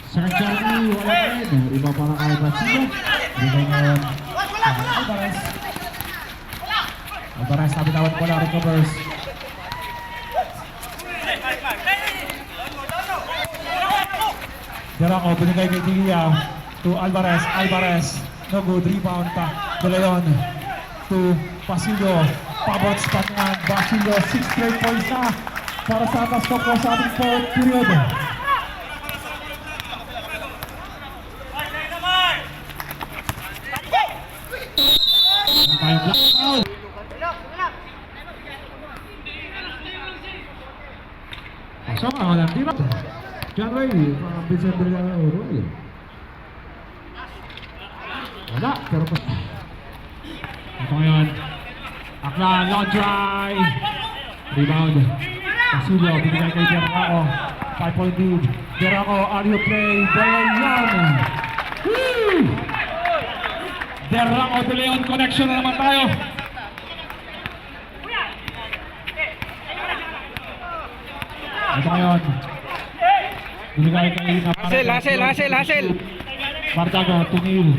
Second Johnny, wala pa rin. Iba pa lang kay Brasilio. Iba ngayon. Alvarez. Alvarez, sabi tawad ko lang, recovers. Deraco, binigay kay Tiglia to Alvarez. Alvarez, no good, rebound pa. De Leon to Basilio. Pabot spot naman. Basilio, 6 straight points na para sa atas ko po sa ating 4th period. Tayong black foul. Pasok ang walang tira. John Ray, Vincent Brillaro. Wala, pero pas. Ito ngayon. Aklan, long try. Rebound. Basilio, binigay kay Deraco. 5-point lead. Deraco, audio play. De Leon. Woo! Deraco, De Leon, connection na naman tayo. Ito ngayon. Binigay kay Hassel. Bardago, Tunil.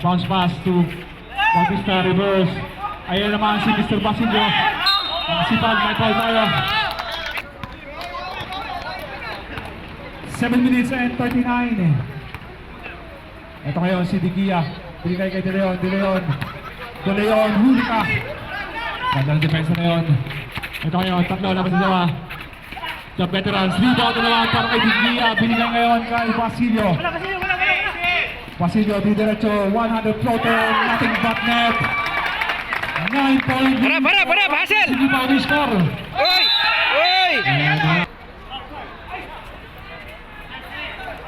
Bounce pass to Bautista, reverse. Ayan naman si Mr. Basilio. Sipag, may foul tayo. 7 minutes and 39. Ito ngayon si Digia. Binigay kay De Leon. De Leon, huli ka. Ganda ng depensa na yun. Ito ngayon, tatlo, labas na dalawa. the veterans. Rebound na naman para kay Digia. Binigay ngayon kay Basilio. Basilio, di diretso, 100 floater, nothing but net. 9 point. Para, Hazel! Sige pa ang score. Oy! Oy!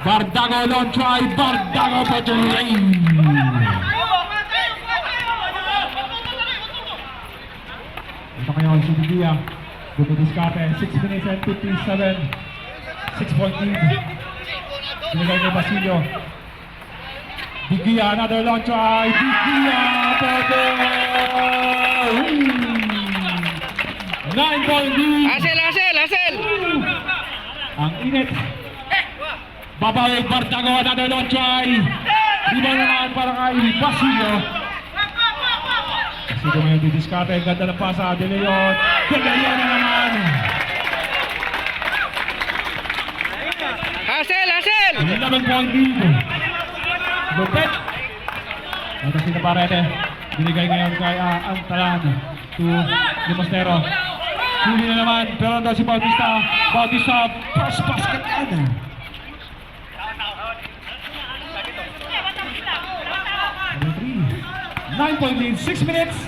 Bardago long try, Bardago for the rain. Ito ngayon si Digia. Bumidiskarte, 6 minutes and 57. 6-point lead. Binigay kay Basilio. Digia, another long try. Digia for the 9-point lead. Hazel! Ang init. Babawi, Bardago, another long try. Rebound naman para kay Basilio. Basilio ngayon didiskarte. Ang ganda ng pasa. De Leon na naman. Hazel! 11-point lead. Lupit. Ito si Navarrete. Binigay ngayon kay ang talan to Limostero. Huli na naman. Pero daw si Bautista. First basket yan. Number 3. 9-point lead. 6 minutes.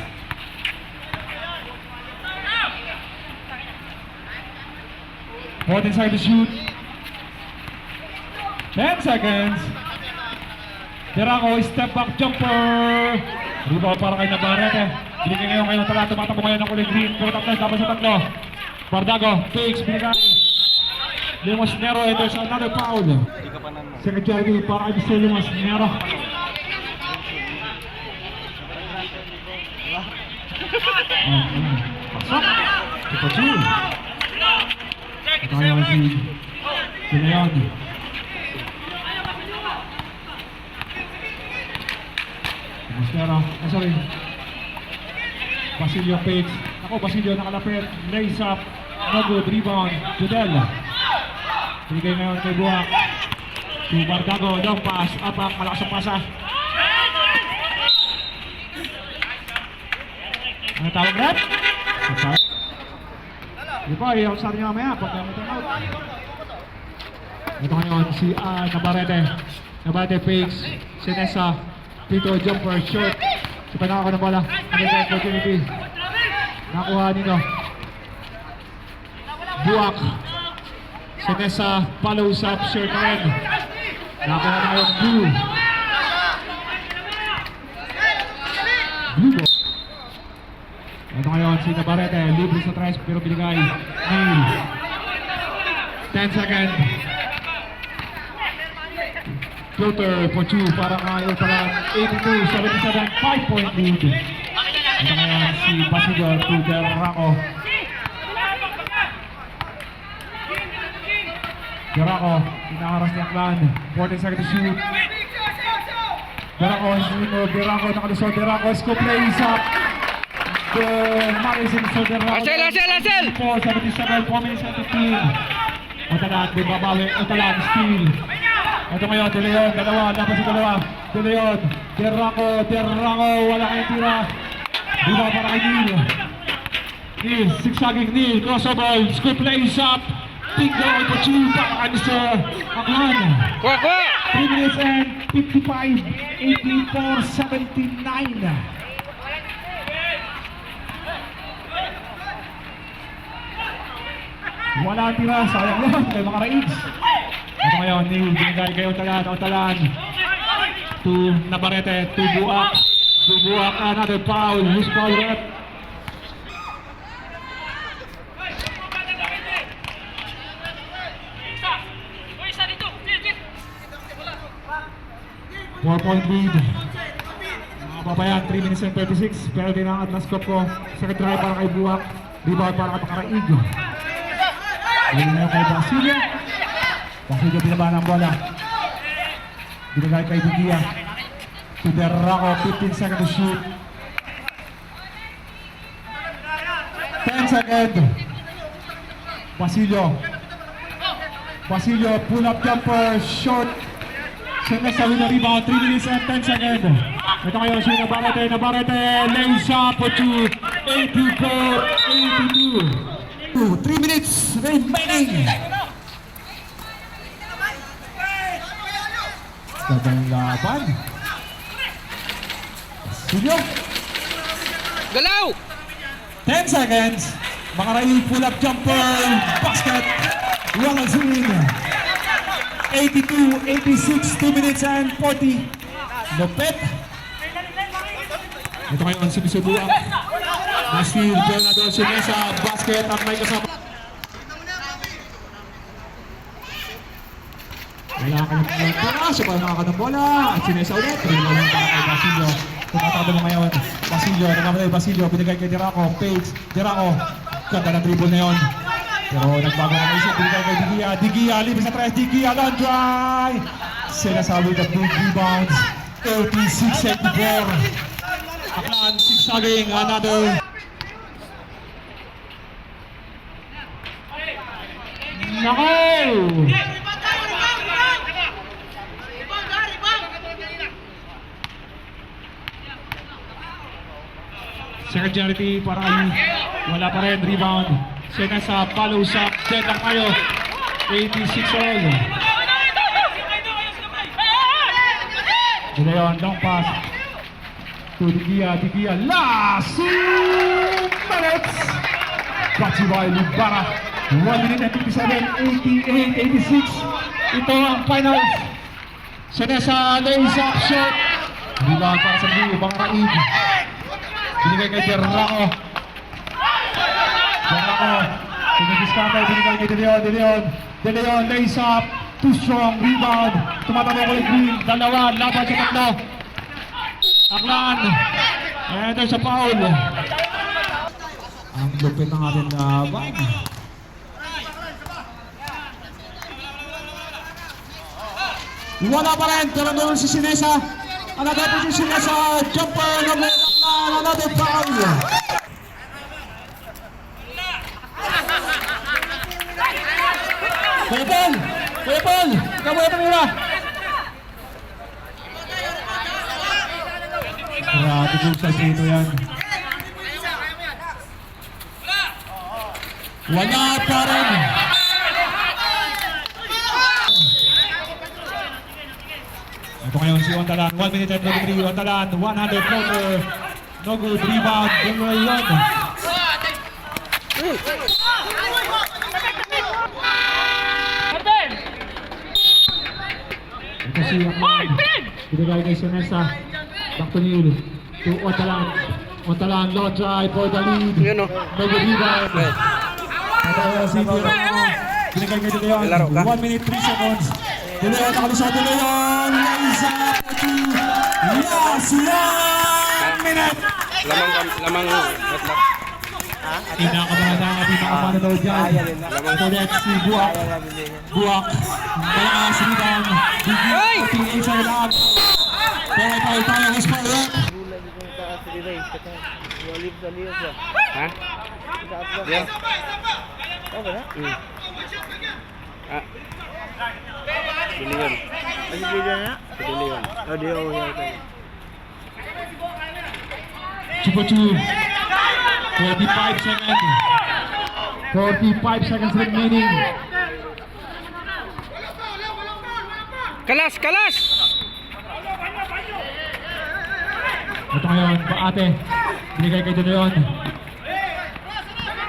Fourth inside to shoot. 10 seconds. Deraco, step back jumper. Rebound para kay Navarrete. Binigay ngayon kayo ng tala. Tumatakbo ngayon ng kulay green. Pero tapos dapat sa tatlo. Bardago, fakes, binigay. Limos Nero, ito sa another foul. Second charity para kay Mr. Limos Nero. Pasok. Ito two. Ito ngayon si Leon. Mostero, sorry. Basilio fakes. Ako, Basilio nakalapit. Lays up. No good. Rebound. Judel. Binigay ngayon kay Buak. Si Bardago. Long pass. Apak. Malakas ang pasa. Ano tawag rep? Di ba, yung sari niya mamaya. Pag may time out. Ito ngayon si Navarrete. Navarrete fakes. Sinesa. Tito jumper short. Si Panaka ng bola. Another opportunity. Nakuha nito. Buak. Sinesa follows up short red. Nakuha na yung blue. Blue. Ito ngayon si Navarrete. Libre sa tres pero binigay. Neil. 10 seconds. Floater for 2 para kay Utalan. 82-77, 5-point lead. Ito ngayon si Basilio to Deraco. Deraco, inaharas ni Aklan. 14 seconds to shoot. Deraco, Deraco, nakalusot. Deraco, scoop plays up. The Marisin sa Deraco. Hazel! 4-77, 4 minutes and 15. Utalan, bumabawi. Utalan, steal. Ito ngayon, De Leon, dalawa, dapat si dalawa. De Leon, Deraco, wala kayong tira. Diba para kay Neil. Neil, zigzagging Neil, crossover, scoop plays up. Bingo, ito two, para kay Mr. Aklan. Kuha! 3 minutes and 55, 84-79. Wala ang tira, sayang lang, kay mga Raids. Ito ngayon, Neil, binigay kayo Talan. To Navarrete, to Buak. To Buak, another foul. Who's foul rep? Four-point lead. Mga babayan, 3 minutes and 36. Pero dinangat na scope ko. Second drive para kay Buak. Rebound para kay Pakaraig. Ayun na kay Basilio. Basilio binaba ng bola. Binagay kay Digia. To Deraco, 15 seconds to shoot. 10 seconds. Basilio, pull up jumper, short. Sinesa with the rebound, 3 minutes and 10 seconds. Ito kayo si Navarrete, lays up for 2, 84-82. 3 minutes remaining. Gandang laban. Silyo. Galaw! 10 seconds. Makaraing pull-up jumper. Basket. Walang swing. 82, 86, 2 minutes and 40. Lopet. Ito ngayon, sinusubuan. Nasir Bernardo Sinesa. Basket at may kasama. Kailangan ka ng bola. Siya pa nakaka ng bola. At Sinesa ulit. Rilo lang para kay Basilio. Tumatado mo ngayon. Basilio. Nagmamatay Basilio. Binigay kay Diraco. Page. Diraco. Ganda ng dribble na yun. Pero nagbago na isip. Binigay kay Digia. Digia. Libre sa 3. Digia. Long dry. Sinasabi the big rebounds. 86-84. Aklan. Sigsaging. Another. Nako! Second charity para kay wala pa rin rebound. Sena sa follow sa dead lang tayo. 86 all. Gileon, long pass. To Digia, Digia, last 2 minutes. Brought to you by Libara. 1 minute and 57, 88, 86. Ito ang finals. Sena sa lace up shot. Rebound para sa Blue, Bangaraig. Binigay kay Derraco. Derraco. Pinigiskata. Binigay kay De Leon. De Leon, lace up. Too strong. Rebound. Tumatama ko yung Green. Dalawa. Laban sa tatlo. Aklan. And there's a foul. Ang lupit ng ating laban. Wala pa rin. Pero doon si Sinesa. Another position na sa jumper ng Aklan. Another foul. Kuya Paul! Kuya Paul! Ikaw ito nila! Grabe kung sa dito yan. Wala pa rin. Ito ngayon si Wantalan, 1 minute and 23, Wantalan, 100 floater, no good, rebound, Bumrayon. Ito si Akman, binigay kay Sinesa, back to Neil, to Wantalan, Wantalan, low drive for the lead, no good rebound. Ito si Tirano, binigay kay De Leon, 1 minute 3 seconds. De Leon, nakalusot De Leon, Liza, yes, 1 minute! Lamang, Kinakabahan na ang ating mga manonood dyan. Ito ulit si Buwak. Buwak, malakas rebound. Bigyan, tingin sa ilang. Pero tayo, whisper up. Ha? Yan. Bilion. Chupo-chu. 45 seconds. 45 seconds remaining. Kalas! Ito ngayon, Baate. Binigay kay De Leon.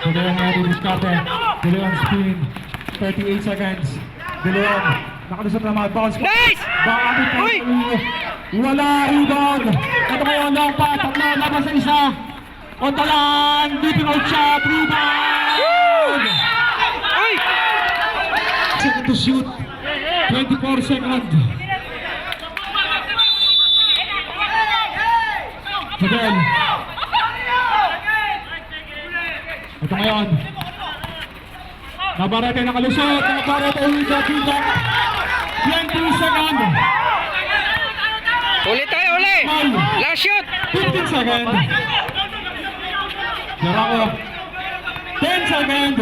De Leon na didiskarte. De Leon spin. 38 seconds. De Leon. Nakalusot naman. Bounce. Nice! Baate pa. Uy! Wala rebound. Ito ngayon, long pass. Tatlo, laban sa isa. Ontalan. Deeping out shot. Rebound. Uy! Second to shoot. 24 seconds. Fidel. Ito ngayon. Nabarete nakalusot. Nabarete ulit na kita. 20 seconds. Uli tayo, uli! Last shot! 15 seconds. Jarako. 10 seconds.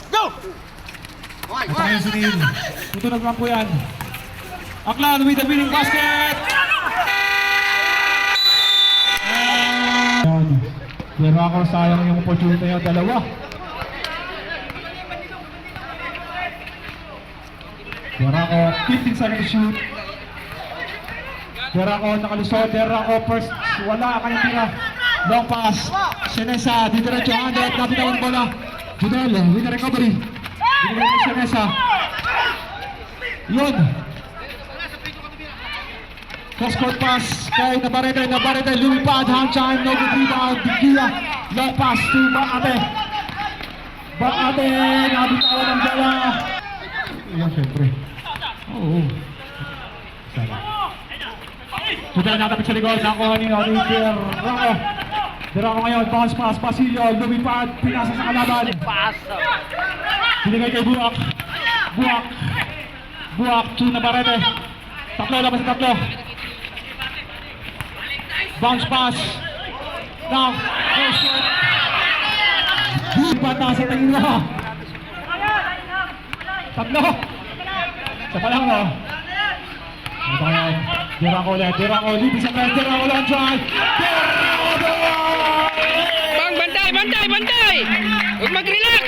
Go! Ito ngayon si Neil. Tutunog lang po yan. Aklan with the winning basket. Ayan. Pero ako sayang yung opportunity yung dalawa. Pero ako 15 seconds to shoot. Pero ako nakalusot. Pero ako first. Wala kayong tira. Long pass. Senesa. Didiretso 100. Napitawan bola. Judel with the recovery. Didiretso Senesa. Yun. Cross-court pass kay Navarrete, lumipad, hand time, no good rebound, Digia, long pass to Baate. Baate, nabitawan ng bola. Ayan, syempre. Oo. Sana. Tutal natapit sa likod, nakuha ni Derako. Derako ngayon, bounce pass, Basilio, lumipad, pinasa sa kalaban. Binigay kay Buak. Buak to Navarrete. Tatlo, labas sa tatlo. Bounce pass. Now, first shot. Bata sa tingin mo. Tatlo. Sa palang mo. Ito ngayon. Derako ulit. Derako. Lipi sa press. Derako lang drive. Bang, bantay! Huwag mag-relax!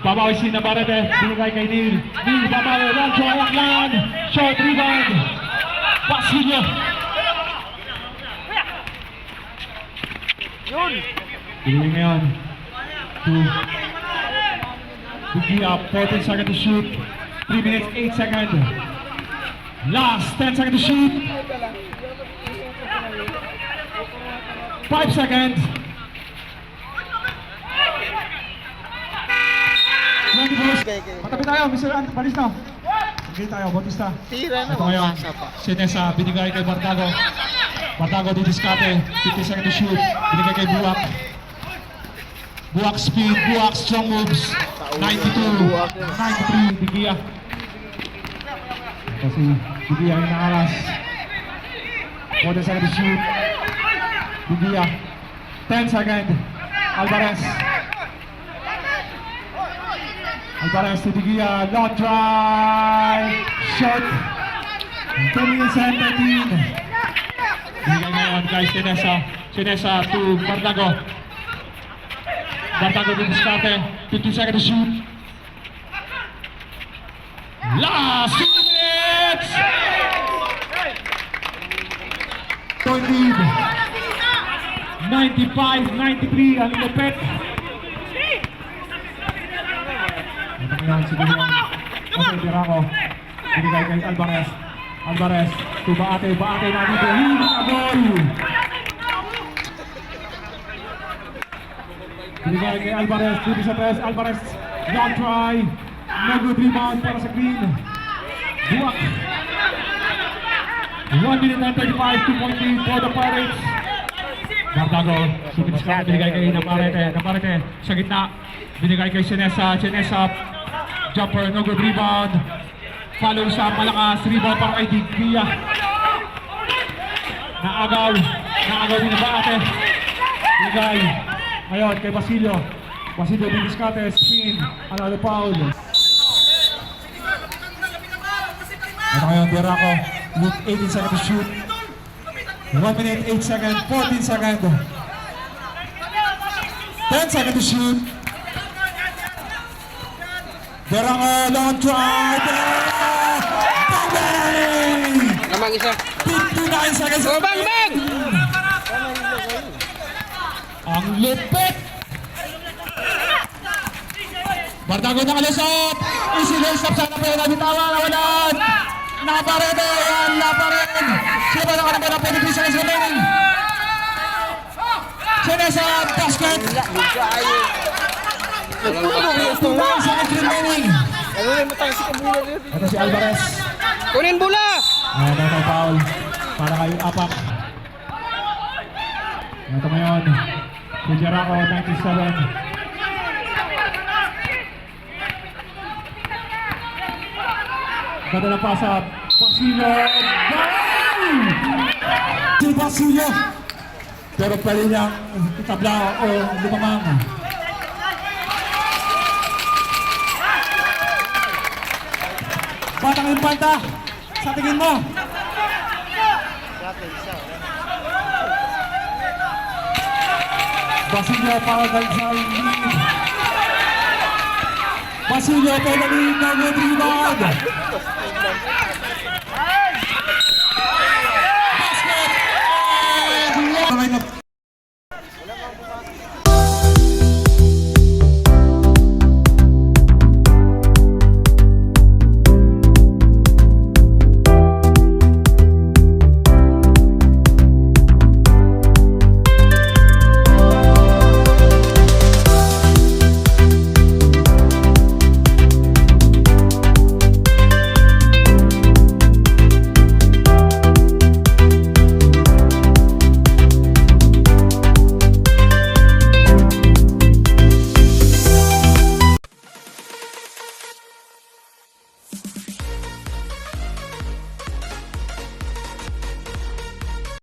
Babawi si Navarrete. Binigay kay Neil. Neil, babawi. Long drive. Aklan. Short rebound. Basilio. Binigay ngayon. Digia, 14 seconds to shoot. 3 minutes, 8 seconds. Last 10 seconds to shoot. 5 seconds. 24. Matabi tayo, Mr. Balista. Sige tayo, Bautista. Tira na, Ito ngayon, mapasa pa. Senesa, binigay kay Bartago. Bartago didiskate, 50 seconds to shoot. Binigay kay Buak. Buak speed, Buak strong moves. 92, 93, Digia. Kasi Digia yung nakalas. 40 seconds to shoot. Digia. 10 seconds. Alvarez. Alvarez to Digia. Long drive. Shot. 10 minutes and 13. Binigay ngayon kay Senesa. Senesa to Bartago. Bartago to diskarte. 50 seconds to shoot. Last 2 minutes! Point lead. 95-93 ang lupit. Ito ngayon si Dilian. Kasi Derako. Binigay kay Alvarez. Alvarez to Baate. Baate na dito. Hindi na goal. Binigay kay Alvarez. Dito sa press. Alvarez. Long try. No good rebound para sa Green. Buak. 1 minute and 35. 2-point lead for the Pirates. Bartago. Sukit ka. Binigay kay Navarrete. Navarrete sa gitna. Binigay kay Senesa. Senesa. Jumper. No good rebound. Follow sa malakas. Rebound para kay Digia. Naagaw. Naagaw din na Baate. Binigay. Ngayon kay Basilio. Basilio Diniscate. Spin. Another foul. Ito ngayon, Derako with 18 seconds to shoot. 1 minute, 8 seconds, 14 seconds. 10 seconds to shoot. Derako, long drive. Bang! Lamang isa. 59 seconds. Oh, bang! Ang lupit. Bartago nakalusot. Easy layup sana pero nabitawan. Nawalan. Navarrete. Yan na pa rin. Sino ba nakalabas ng 23 seconds remaining? Senesa. Basket. 51 seconds remaining. Ano na yung matang si Kabulan yun? Ito si Alvarez. Kunin bola! Ayan na may foul. Para kay Apak. Ito ngayon. Si Derako, 97. Ganda ng pasa. Basilio. Bang! Si Basilio. Pero pwede niyang itabla o lumamang. Batang Impanta, sa tingin mo? Basilio Paragal sa lead. Basilio for the lead ng rebound.